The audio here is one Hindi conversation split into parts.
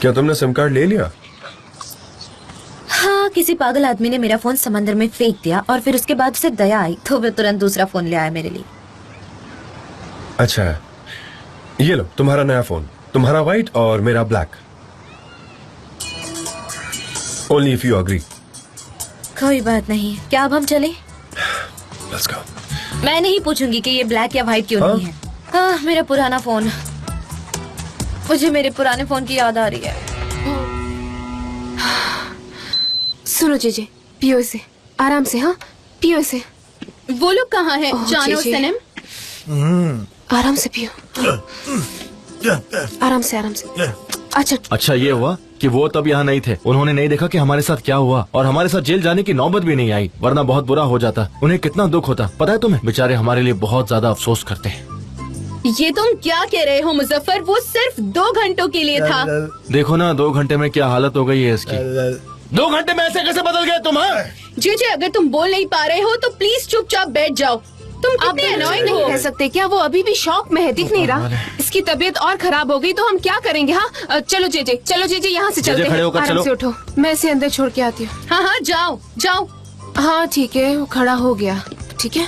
क्या तुमने सिम कार्ड ले लिया? हाँ, किसी पागल आदमी ने मेरा फोन समंदर में फेंक दिया और फिर उसके बाद उसे दया आई तो वो तुरंत दूसरा फोन ले आया मेरे लिए। अच्छा है, ये लो तुम्हारा नया फोन, तुम्हारा व्हाइट और मेरा black. Only if you agree. कोई बात नहीं, क्या अब हम चले? Let's go. मैं नहीं पूछूंगी कि ये ब्लैक या व्हाइट क्यों नहीं है। हाँ, मेरा पुराना फोन, मुझे मेरे पुराने फोन की याद आ रही है। सुनो जीजे, पियो इसे आराम से। हाँ पियो इसे। वो लोग कहाँ हैं? जानो सनम, आराम से पियो, आराम से आराम से। अच्छा ये हुआ कि वो तब यहाँ नहीं थे, उन्होंने नहीं देखा कि हमारे साथ क्या हुआ और हमारे साथ जेल जाने की नौबत भी नहीं आई, वरना बहुत बुरा हो जाता। उन्हें कितना दुख होता पता है तुम्हें? बेचारे हमारे लिए बहुत ज्यादा अफसोस करते हैं। ये तुम क्या कह रहे हो मुजफ्फर? वो सिर्फ 2 घंटों के लिए था। देखो ना 2 घंटे में क्या हालत हो गई है इसकी। 2 घंटे में ऐसे कैसे बदल गए तुम? जीजे अगर तुम बोल नहीं पा रहे हो तो प्लीज चुपचाप बैठ जाओ। तुम आप कितने अनोइंग नहीं हो। रह सकते क्या? वो अभी भी शॉक में है, दिख नहीं रहा। इसकी तबीयत और खराब हो गई तो हम क्या करेंगे? हाँ चलो जीजे, चलो जीजे यहाँ से चलते खड़े हैं। होकर आराम चलो। से उठो, मैं इसे अंदर छोड़ के आती हूँ। हाँ हाँ जाओ जाओ। हाँ ठीक है, वो खड़ा हो गया। ठीक है,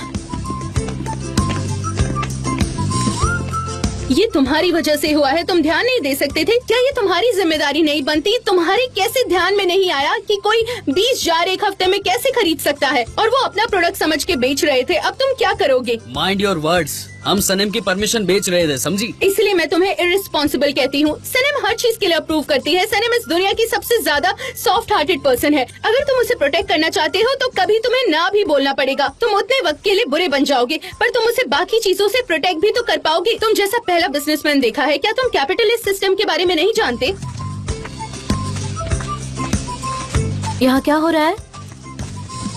ये तुम्हारी वजह से हुआ है, तुम ध्यान नहीं दे सकते थे क्या? ये तुम्हारी जिम्मेदारी नहीं बनती? तुम्हारे कैसे ध्यान में नहीं आया कि कोई 20 जार एक हफ्ते में कैसे खरीद सकता है? और वो अपना प्रोडक्ट समझ के बेच रहे थे, अब तुम क्या करोगे? माइंड योर वर्ड्स, हम सनम की परमिशन बेच रहे थे, समझी? इसलिए मैं तुम्हें इररिस्पॉन्सिबल कहती हूँ। सनम हर चीज के लिए अप्रूव करती है। सनम इस दुनिया की सबसे ज्यादा सॉफ्ट हार्टेड पर्सन है। अगर तुम उसे प्रोटेक्ट करना चाहते हो तो कभी तुम्हें ना भी बोलना पड़ेगा। तुम उतने वक्त के लिए बुरे बन जाओगे पर तुम उसे बाकी चीजों से प्रोटेक्ट भी तो कर पाओगे। तुम जैसा पहला बिजनेसमैन देखा है, क्या तुम कैपिटलिस्ट सिस्टम के बारे में नहीं जानते? यहाँ क्या हो रहा है?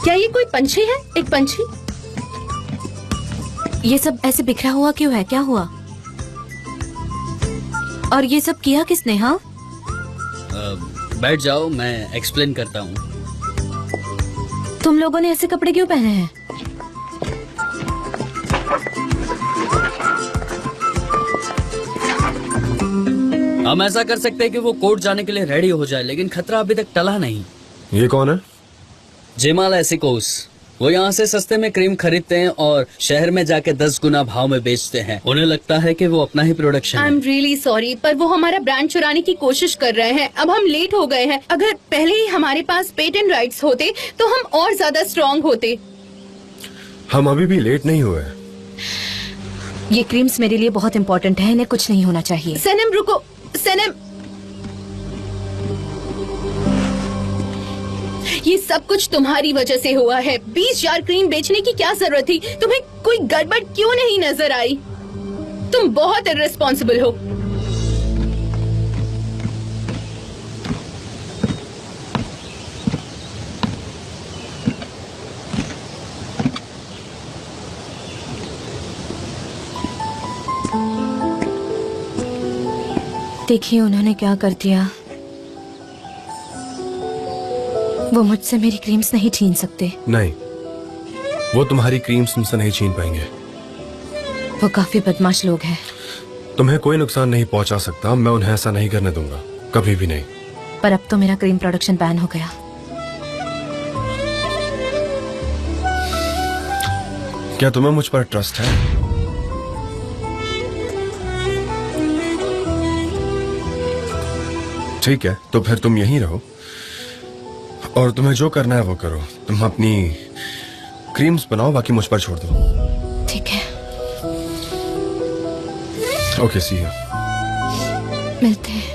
क्या ये कोई पंछी है? एक पंछी? ये सब ऐसे बिखरा हुआ क्यों है? क्या हुआ? और ये सब किया किसने? हाँ बैठ जाओ, मैं एक्सप्लेन करता हूँ। तुम लोगों ने ऐसे कपड़े क्यों पहने हैं? हम ऐसा कर सकते हैं कि वो कोर्ट जाने के लिए रेडी हो जाए, लेकिन खतरा अभी तक टला नहीं। ये कौन है? जेमाल एसिकोस। वो यहाँ से सस्ते में क्रीम खरीदते हैं और शहर में जाके 10 गुना भाव में बेचते हैं। उन्हें लगता है कि वो अपना ही प्रोडक्शन है। आई एम रियली सॉरी, पर वो हमारा ब्रांड चुराने की कोशिश कर रहे हैं। अब हम लेट हो गए हैं। अगर पहले ही हमारे पास पेटेंट राइट्स होते तो हम और ज्यादा स्ट्रॉन्ग होते। हम अभी भी लेट नहीं हुए। ये क्रीम्स मेरे लिए बहुत इम्पोर्टेंट है, इन्हें कुछ नहीं होना चाहिए। सनम रुको, सनम। ये सब कुछ तुम्हारी वजह से हुआ है। 20 जार क्रीम बेचने की क्या जरूरत थी? तुम्हें कोई गड़बड़ क्यों नहीं नजर आई? तुम बहुत इररिस्पॉन्सिबल हो। देखिए उन्होंने क्या कर दिया। वो मुझसे मेरी क्रीम्स नहीं छीन सकते। नहीं, वो तुम्हारी क्रीम्स तुमसे नहीं छीन पाएंगे। वो काफी बदमाश लोग हैं। तुम्हें कोई नुकसान नहीं पहुंचा सकता, मैं उन्हें ऐसा नहीं करने दूंगा, कभी भी नहीं। पर अब तो मेरा क्रीम प्रोडक्शन बैन हो गया। क्या तुम्हें मुझ पर ट्रस्ट है? ठीक है, तो फिर तुम यहीं रहो और तुम्हें जो करना है वो करो। तुम अपनी क्रीम्स बनाओ, बाकी मुझ पर छोड़ दो। ठीक है, ओके, सी यू। मिलते हैं।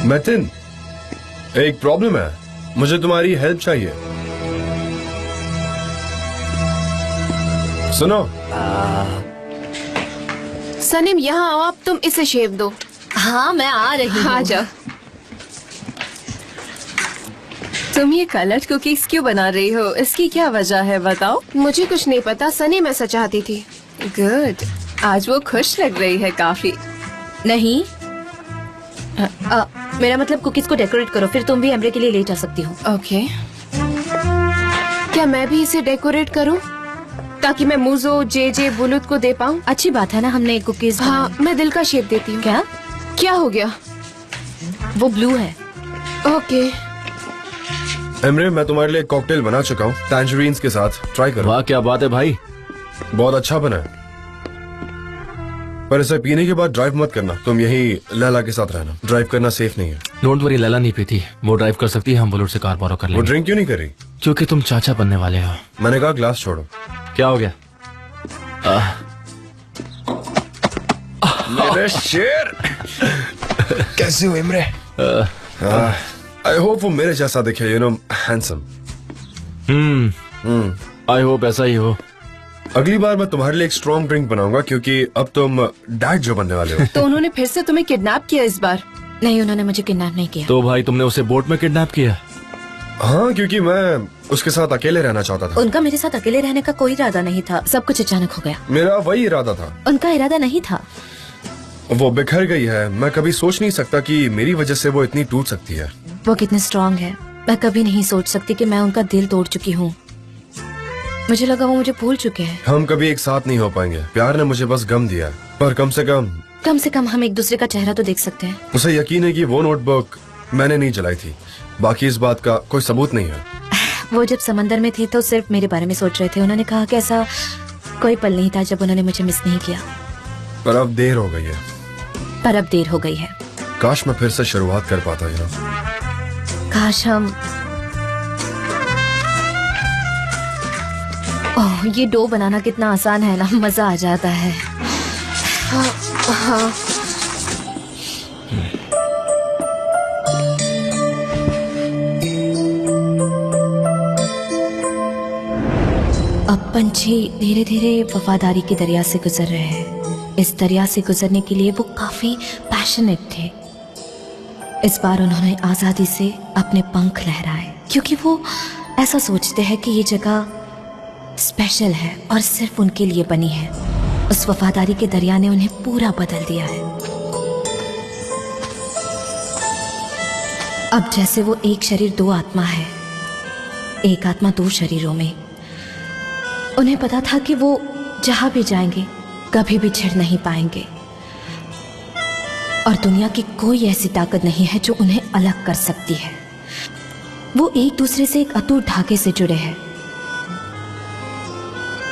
मैथिन, एक प्रॉब्लम है, मुझे तुम्हारी हेल्प चाहिए। सुनो। सनीम यहाँ आओ, आप तुम इसे शेव दो। हाँ मैं आ रही हूँ। आ जाओ। तुम ये कलर्ड कुकीज क्यों बना रही हो? इसकी क्या वजह है बताओ। मुझे कुछ नहीं पता, सनीम ऐसा चाहती थी। गुड। आज वो खुश लग रही है काफी। नहीं मेरा मतलब कुकीज को डेकोरेट करो, फिर तुम भी एम्ब्रे के लिए ले जा सकती हो। ओके। क्या मैं भी इसे डेकोरेट करूं ताकि मैं मुझो जे बुलुत को दे पाऊं? अच्छी बात है ना, हमने कुकीज। हाँ, मैं दिल का शेप देती हूँ। क्या? क्या हो गया? वो ब्लू है। ओके। एमरे, मैं तुम्हारे लिए कॉकटेल बना चुका हूँ टैंजरीन्स के साथ, ट्राई करो। वाह क्या बात है भाई। बहुत अच्छा बना है, पर इसे पीने के बाद ड्राइव मत करना। तुम यही लैला के साथ रहना, ड्राइव करना सेफ नहीं है। डोंट वरी, लैला नहीं पीती, वो ड्राइव कर सकती है, हम बुलेट से कार बोरो कर वो लेंगे। ड्रिंक क्यों नहीं करी? क्योंकि तुम चाचा बनने वाले हो। मैंने कहा ग्लास छोड़ो। क्या हो गया? मेरे शेर कैसे हो इमरे? आई होप वो मेरे जैसा दिखे, you know, handsome. I hope ऐसा ही हो। अगली बार मैं तुम्हारे लिए एक स्ट्रॉन्ग ड्रिंक बनाऊंगा, क्योंकि अब तुम डैड जो बनने वाले हो। तो उन्होंने फिर से तुम्हें किडनैप किया इस बार? नहीं, उन्होंने मुझे किडनैप नहीं किया। तो भाई तुमने उसे बोट में किडनैप किया? हाँ, क्योंकि मैं उसके साथ अकेले रहना चाहता था। उनका मेरे साथ अकेले रहने का कोई इरादा नहीं था, सब कुछ अचानक हो गया। मेरा वही इरादा था। उनका इरादा नहीं था। वो बिखर गई है, मैं कभी सोच नहीं सकता कि मेरी वजह से वो इतनी टूट सकती है। वो कितने स्ट्रांग है, मैं कभी नहीं सोच सकती कि मैं उनका दिल तोड़ चुकी हूँ। मुझे लगा वो मुझे भूल चुके हैं। हम कभी एक साथ नहीं हो पाएंगे, प्यार ने मुझे बस गम दिया है, पर कम से कम हम एक दूसरे का चेहरा तो देख सकते हैं। उसे यकीन है कि वो नोटबुक मैंने नहीं जलाई थी, बाकी इस बात का कोई सबूत नहीं है। वो जब समंदर में थे तो सिर्फ मेरे बारे में सोच रहे थे। उन्होंने कहा कि ऐसा कोई पल नहीं था जब उन्होंने मुझे मिस नहीं किया। पर अब देर हो गई है। काश मैं फिर से शुरुआत कर पाता, यू नो। काश हम। ओह, ये डो बनाना कितना आसान है ना, मजा आ जाता है। हाँ। अब पंछी धीरे धीरे वफादारी की दरिया से गुजर रहे हैं। इस दरिया से गुजरने के लिए वो काफी पैशनेट थे। इस बार उन्होंने आजादी से अपने पंख लहराए, क्योंकि वो ऐसा सोचते हैं कि ये जगह स्पेशल है और सिर्फ उनके लिए बनी है। उस वफादारी के दरिया ने उन्हें पूरा बदल दिया है। अब जैसे वो एक शरीर दो आत्मा है, एक आत्मा दो शरीरों में। उन्हें पता था कि वो जहां भी जाएंगे कभी भी छिड़ नहीं पाएंगे, और दुनिया की कोई ऐसी ताकत नहीं है जो उन्हें अलग कर सकती है। वो एक दूसरे से एक अटूट धागे से जुड़े हैं,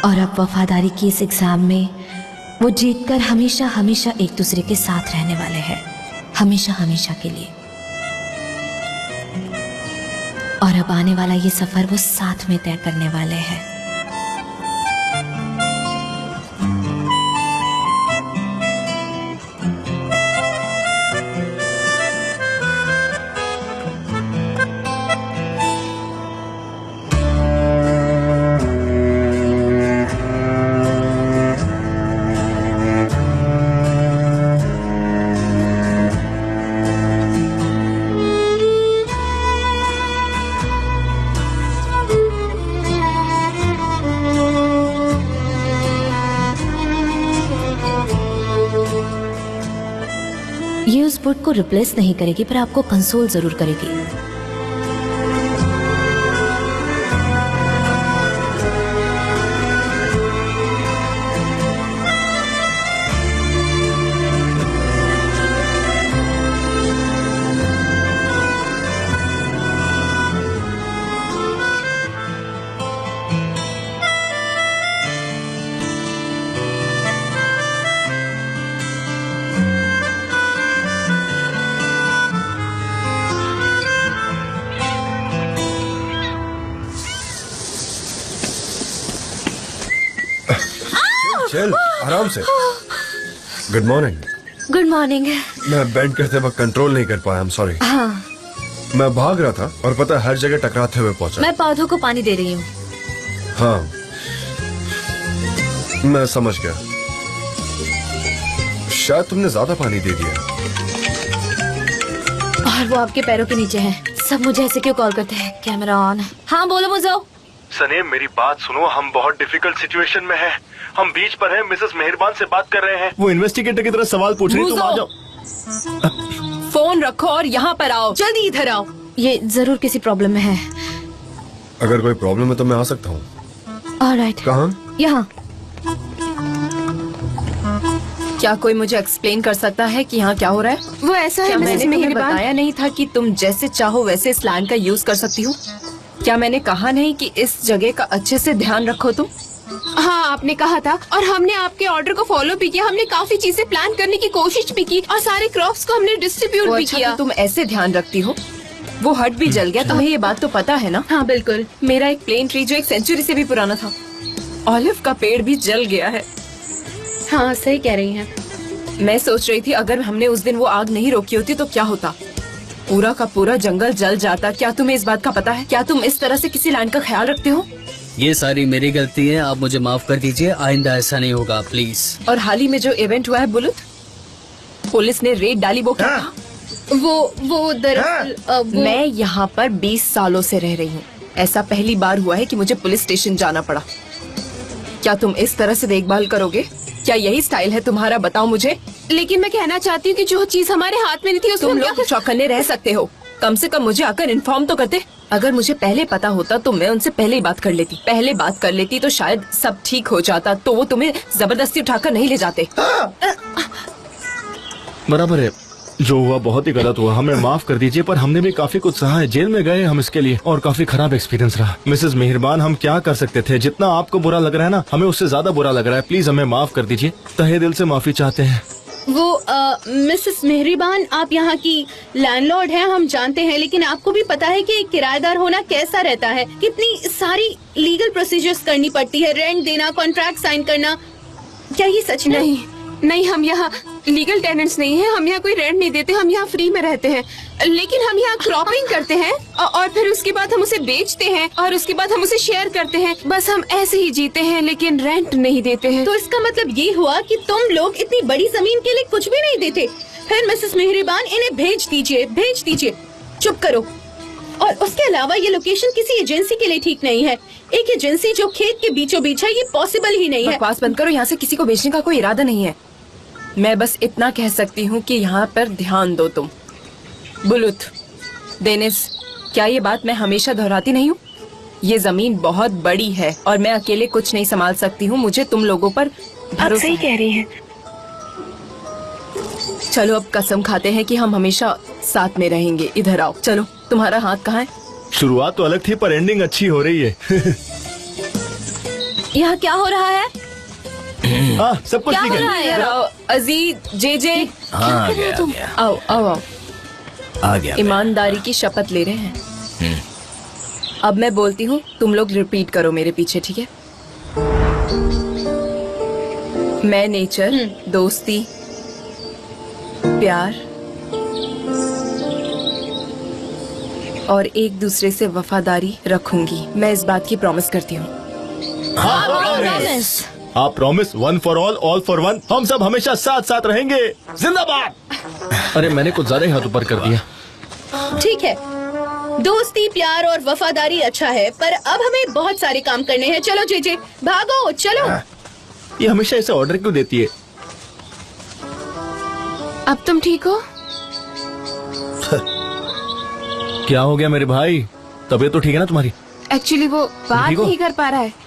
और अब वफादारी की इस एग्जाम में वो जीतकर हमेशा हमेशा एक दूसरे के साथ रहने वाले हैं, हमेशा हमेशा के लिए। और अब आने वाला ये सफर वो साथ में तय करने वाले हैं। ये उस बुट को रिप्लेस नहीं करेगी, पर आपको कंसोल जरूर करेगी। चल आराम से। Good morning. Good morning. मैं बेंड करते वक्त कंट्रोल नहीं कर पाया, आई एम सॉरी। हाँ, मैं भाग रहा था और पता है हर जगह टकराते हुए पहुंचा। मैं पौधों को पानी दे रही हूँ। हाँ, मैं समझ गया। शायद तुमने ज्यादा पानी दे दिया। और वो आपके पैरों के नीचे है। सब मुझे ऐसे क्यों कॉल करते हैं? Camera on. हाँ बोलो मुझे। सनेम मेरी बात सुनो, हम बहुत डिफिकल्ट सिचुएशन में हैं। हम बीच पर हैं, मिसेस मेहरबान से बात कर रहे हैं। वो इन्वेस्टिगेटर की तरह सवाल पूछ रही, तुम आ जाओ। फोन रखो और यहाँ पर आओ, जल्दी इधर आओ। ये जरूर किसी प्रॉब्लम में है। अगर कोई प्रॉब्लम है तो मैं आ सकता हूँ। ऑलराइट। कहाँ? यहाँ। क्या कोई मुझे एक्सप्लेन कर सकता है कि यहाँ क्या हो रहा है? वो ऐसा है क्या मैंने मिसेस तुम्हें मेहरबान, बताया नहीं था कि तुम जैसे चाहो वैसे इस लैंड का यूज कर सकती हो? क्या मैंने कहा नहीं कि इस जगह का अच्छे से ध्यान रखो तुम? हाँ आपने कहा था और हमने आपके ऑर्डर को फॉलो भी किया। हमने काफी चीजें प्लान करने की कोशिश भी की और सारे क्रॉप्स को हमने डिस्ट्रीब्यूट भी अच्छा, किया। तो तुम ऐसे ध्यान रखती हो? वो हट भी जल गया, तुम्हें ये बात तो पता है ना? हाँ बिल्कुल। मेरा एक प्लेन ट्री जो 1 सेंचुरी से भी पुराना था, ऑलिव का पेड़ भी जल गया है। हाँ सही कह रही हैं। मैं सोच रही थी अगर हमने उस दिन वो आग नहीं रोकी होती तो क्या होता, पूरा का पूरा जंगल जल जाता। क्या तुम्हें इस बात का पता है? क्या तुम इस तरह से किसी लैंड का ख्याल रखते हो? ये सारी मेरी गलती है, आप मुझे माफ कर दीजिए, आइंदा ऐसा नहीं होगा प्लीज। और हाल ही में जो इवेंट हुआ है बुलुत, पुलिस ने रेड डाली, वो क्या था? वो दरअसल मैं यहाँ पर 20 सालों से रह रही हूँ। ऐसा पहली बार हुआ है कि मुझे पुलिस स्टेशन जाना पड़ा। क्या तुम इस तरह से देखभाल करोगे? क्या यही स्टाइल है तुम्हारा? बताओ मुझे। लेकिन मैं कहना चाहती हूँ कि जो चीज हमारे हाथ में नहीं थी उसमें तुम हम लोग क्या चौकन्ने रह सकते हो, कम से कम मुझे आकर इन्फॉर्म तो करते। अगर मुझे पहले पता होता तो मैं उनसे पहले ही बात कर लेती, तो शायद सब ठीक हो जाता। तो वो तुम्हें जबरदस्ती उठाकर नहीं ले जाते। बराबर है, जो हुआ बहुत ही गलत हुआ, हमें माफ कर दीजिए, पर हमने भी काफी कुछ सहा है। जेल में गए हम इसके लिए और काफी खराब एक्सपीरियंस रहा। मिसेस मेहरबान, हम क्या कर सकते थे? जितना आपको बुरा लग रहा है ना, हमें उससे ज्यादा बुरा लग रहा है। प्लीज हमें माफ कर दीजिए, तहे दिल से माफी चाहते हैं। वो मिसेस मेहरबान, आप यहाँ की लैंडलॉर्ड हैं, हम जानते हैं, लेकिन आपको भी पता है कि किराएदार होना कैसा रहता है। कितनी सारी लीगल प्रोसीजर्स करनी पड़ती है, रेंट देना, कॉन्ट्रैक्ट साइन करना। क्या ये सच नहीं नहीं, हम यहाँ लीगल टेनेंट्स नहीं हैं। हम यहाँ कोई रेंट नहीं देते, हम यहाँ फ्री में रहते हैं। लेकिन हम यहाँ क्रॉपिंग करते हैं और फिर उसके बाद हम उसे बेचते हैं और उसके बाद हम उसे शेयर करते हैं। बस हम ऐसे ही जीते हैं, लेकिन रेंट नहीं देते हैं। तो इसका मतलब ये हुआ कि तुम लोग इतनी बड़ी जमीन के लिए कुछ भी नहीं देते। फिर मिसेस मेहरबान, इन्हें भेज दीजिए। चुप करो। और उसके अलावा ये लोकेशन किसी एजेंसी के लिए ठीक नहीं है। एक एजेंसी जो खेत के बीचों बीच है, ये पॉसिबल ही नहीं है। बकवास बंद करो, यहाँ से किसी को बेचने का कोई इरादा नहीं है। मैं बस इतना कह सकती हूँ कि यहाँ पर ध्यान दो तुम। बुलुत, डेनिस, क्या ये बात मैं हमेशा दोहराती नहीं हूँ? ये जमीन बहुत बड़ी है और मैं अकेले कुछ नहीं संभाल सकती हूँ। मुझे तुम लोगों पर भरोसा है। कह रही हैं। चलो अब कसम खाते हैं कि हम हमेशा साथ में रहेंगे। इधर आओ, चलो। तुम्हारा हाथ कहाँ है? शुरुआत तो अलग थी पर एंडिंग अच्छी हो रही है। यहाँ क्या हो रहा है? सब कुछ ठीक है। इधर आओ, अजीज, जे हाँ, आ गया। आओ आओ आओ। आ गया। ईमानदारी की शपथ ले रहे हैं। अब मैं बोलती हूँ, तुम लोग रिपीट करो मेरे पीछे, ठीक है? मैं नेचर, दोस्ती, प्यार और एक दूसरे से वफादारी रखूंगी। मैं इस बात की प्रॉमिस करती हूँ। आप promise, one for all for one. हम सब हमेशा साथ साथ रहेंगे। जिंदाबाद। अरे मैंने कुछ ज्यादा ही हाथ ऊपर कर दिया। ठीक है, दोस्ती, प्यार और वफादारी अच्छा है, पर अब हमें बहुत सारे काम करने हैं। चलो जे, भागो, चलो। ये हमेशा ऐसे ऑर्डर क्यों देती है? अब तुम ठीक हो? क्या हो गया मेरे भाई? तबीयत तो ठीक है ना तुम्हारी? एक्चुअली वो बात ठीक हो? नहीं कर पा रहा है।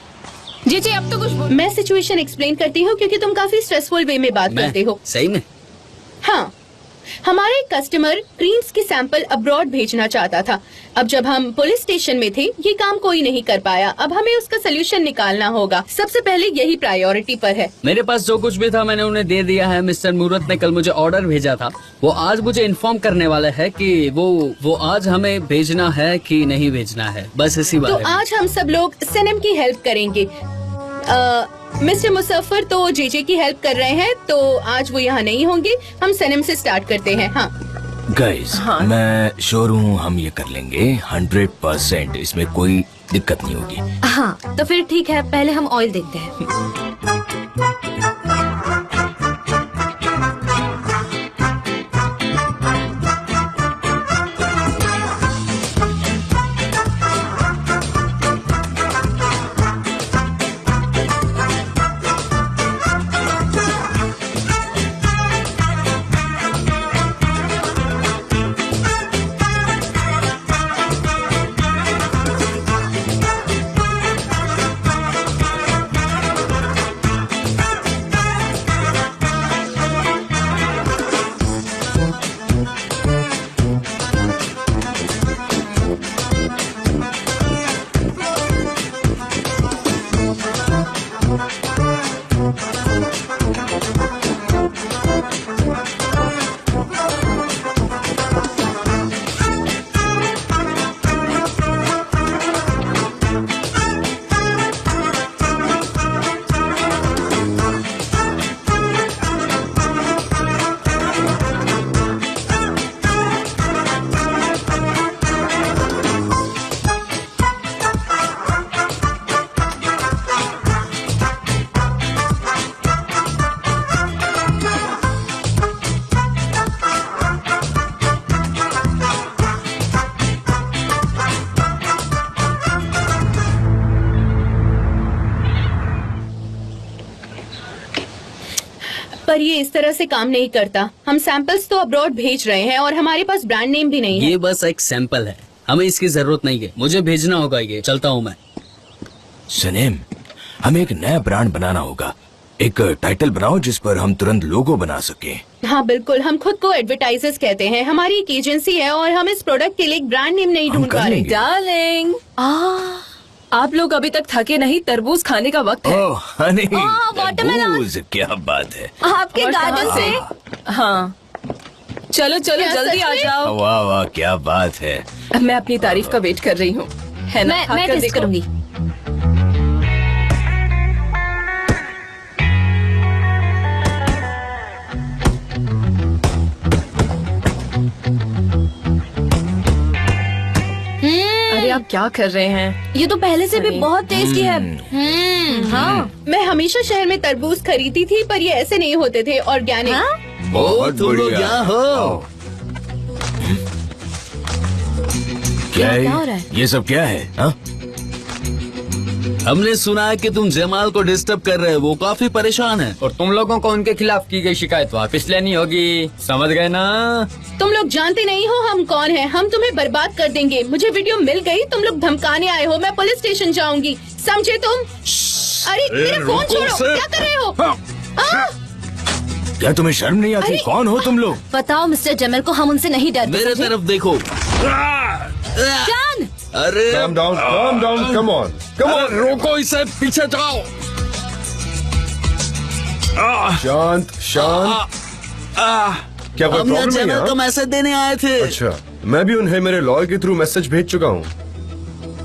जी अब तो कुछ मैं सिचुएशन एक्सप्लेन करती हूँ क्योंकि तुम काफी स्ट्रेसफुल वे में बात करते हो। सही में? हाँ, हमारे कस्टमर क्रीम्स की सैंपल अब्रॉड भेजना चाहता था। अब जब हम पुलिस स्टेशन में थे, ये काम कोई नहीं कर पाया। अब हमें उसका सोल्यूशन निकालना होगा। सबसे पहले यही प्रायोरिटी पर है। मेरे पास जो कुछ भी था मैंने उन्हें दे दिया है। मिस्टर मूरत ने कल मुझे ऑर्डर भेजा था। वो आज मुझे इन्फॉर्म करने वाला है कि वो आज हमें भेजना है कि नहीं भेजना है। बस इसी तो बारे में। आज हम सब लोग सनम की हेल्प करेंगे। मिस्टर मुसफ्फर तो जेजे की हेल्प कर रहे हैं, तो आज वो यहाँ नहीं होंगे। हम सनम से स्टार्ट करते हैं। हाँ गाइस, मैं श्योर हूँ हम ये कर लेंगे 100%। इसमें कोई दिक्कत नहीं होगी। हाँ तो फिर ठीक है, पहले हम ऑयल देखते हैं। पर ये इस तरह से काम नहीं करता। हम सैंपल्स तो अब्रॉड भेज रहे हैं और हमारे पास ब्रांड नेम भी नहीं है। ये बस एक सैंपल है, हमें इसकी जरूरत नहीं है। मुझे भेजना होगा ये, चलता हूँ मैं। सनेम, हमें एक नया ब्रांड बनाना होगा। एक टाइटल बनाओ जिस पर हम तुरंत लोगो बना सके। हाँ बिल्कुल, हम खुद को एडवर्टाइजर्स कहते हैं। हमारी एक एजेंसी है और हम इस प्रोडक्ट के लिए एक ब्रांड नेम नहीं हम ढूंढ कर पा रहे। लेंगे। डार्लिंग, आप लोग अभी तक थके नहीं, तरबूज खाने का वक्त है। ओह हनी, watermelon। तरबूज, क्या बात है। आपके और गार्डन कहाँ से। हाँ, चलो चलो क्या जल्दी सच आ में? जाओ। वाह वाह, क्या बात है। मैं अपनी तारीफ का वेट कर रही हूँ, है ना? मैं खाकर टेस्ट देखो। करूंगी। अरे आप क्या कर रहे हैं? ये तो पहले से भी बहुत टेस्टी है। हाँ। मैं हमेशा शहर में तरबूज खरीदी थी, पर ये ऐसे नहीं होते थे ऑर्गेनिक। हाँ? बहुत तुम लोग बढ़िया। यहाँ हो? क्या क्या हो है रहा है? ये सब क्या है? हाँ? हमने सुना है कि तुम जमाल को डिस्टर्ब कर रहे हो, वो काफी परेशान है। और तुम लोगों को उनके खिलाफ की गई शिकायत वापस लेनी होगी, समझ गए ना? तुम लोग जानते नहीं हो हम कौन हैं। हम तुम्हें बर्बाद कर देंगे। मुझे वीडियो मिल गई, तुम लोग धमकाने आए हो। मैं पुलिस स्टेशन जाऊंगी, समझे तुम? अरे मेरा फोन छोड़ो, क्या कर रहे हो? क्या तुम्हें शर्म नहीं आती? कौन हो तुम लोग? बताओ मिस्टर जमल को हम उनसे नहीं डरते। मेरे समझे? तरफ देखो। जान, अरे Calm down, calm down, come on, come on. रोको इसे, पीछे जाओ। शांत शांत। क्या कोई हम यहाँ प्रॉब्लम जमाल है? को मैसेज देने आए थे। अच्छा, मैं भी उन्हें मेरे लॉयर के थ्रू मैसेज भेज चुका हूँ।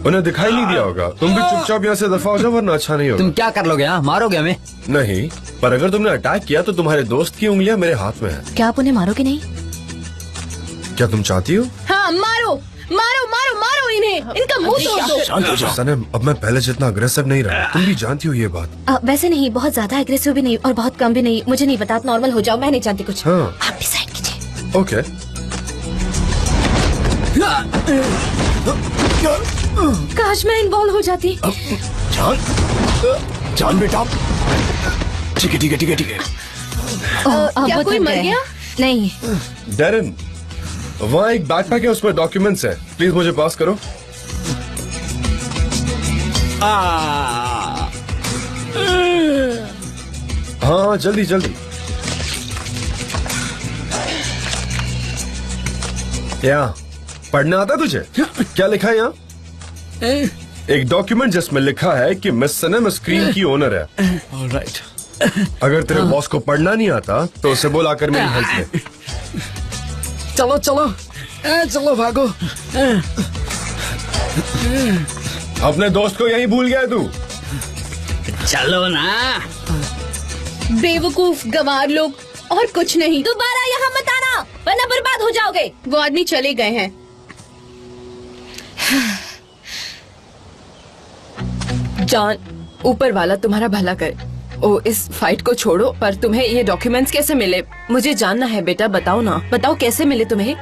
उन्हें दिखाई नहीं दिया होगा। तुम भी चुपचाप यहाँ से दफा हो जाओ, वरना अच्छा नहीं होगा। तुम क्या कर लोगे? यहाँ मारोगे हमें? नहीं, पर अगर तुमने अटैक किया तो तुम्हारे दोस्त की उंगलियां मेरे हाथ में है। क्या आप उन्हें मारोगे नहीं? क्या तुम चाहती हो? हाँ मारो मारो मारो मारो इन्हें, इनका मुंह तोड़ दो। शांत हो जाओ। सनम, अब मैं पहले जितना अग्रेसिव नहीं रहा। तुम भी जानती हो ये बात। वैसे नहीं, बहुत ज्यादा एग्रेसिव भी नहीं और बहुत कम भी नहीं। मुझे नहीं पता, आप नॉर्मल हो जाओ, मैं नहीं जानती कुछ। हाँ। आप डिसाइड कीजिए। ओके। काश मैं इन्वॉल्व हो जाती। जान, जान बेटा। ठीक है ठीक है ठीक है ठीक है। क्या वो कोई थक मर गए गया? हैं। नहीं, डेरन, वहाँ एक बैकपैक है, उसमें डॉक्यूमेंट्स है। प्लीज मुझे पास करो। हाँ जल्दी जल्दी। यहाँ पढ़ना आता तुझे? क्या लिखा है यहाँ? एक डॉक्यूमेंट जिसमें लिखा है कि मिस सनम स्क्रीन की ओनर है। ऑलराइट। अगर तेरे बॉस को पढ़ना नहीं आता तो उसे बुलाकर मेरी हेल्प ले। चलो चलो, चलो भागो। अपने दोस्त को यहीं भूल गया तू? चलो ना। बेवकूफ गंवार लोग, और कुछ नहीं। दोबारा यहाँ मत आना वरना बर्बाद हो जाओगे। वो आदमी चले गए हैं। जान, ऊपर वाला तुम्हारा भला करे। ओ, इस फाइट को छोड़ो, पर तुम्हें ये डॉक्यूमेंट्स कैसे मिले? मुझे जानना है बेटा, बताओ ना, बताओ कैसे मिले तुम्हें?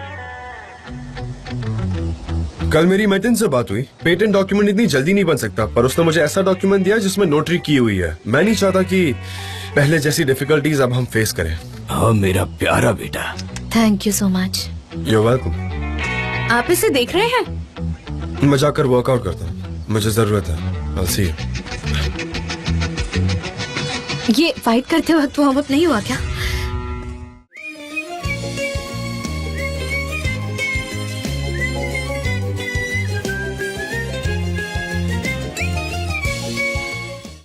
कल मेरी मैटिन से बात हुई। पेटेंट डॉक्यूमेंट इतनी जल्दी नहीं बन सकता, पर उसने मुझे ऐसा डॉक्यूमेंट दिया जिसमें नोटरी की हुई है। मैं नहीं चाहता कि पहले जैसी डिफिकल्टीज अब हम फेस करें। हाँ मेरा प्यारा बेटा। Thank you so much. You welcome. आप इसे देख रहे हैं? मैं जाकर वर्कआउट करता हूँ, मुझे जरूरत है। I'll see you. ये फाइट करते वक्त वार्म अप नहीं हुआ क्या?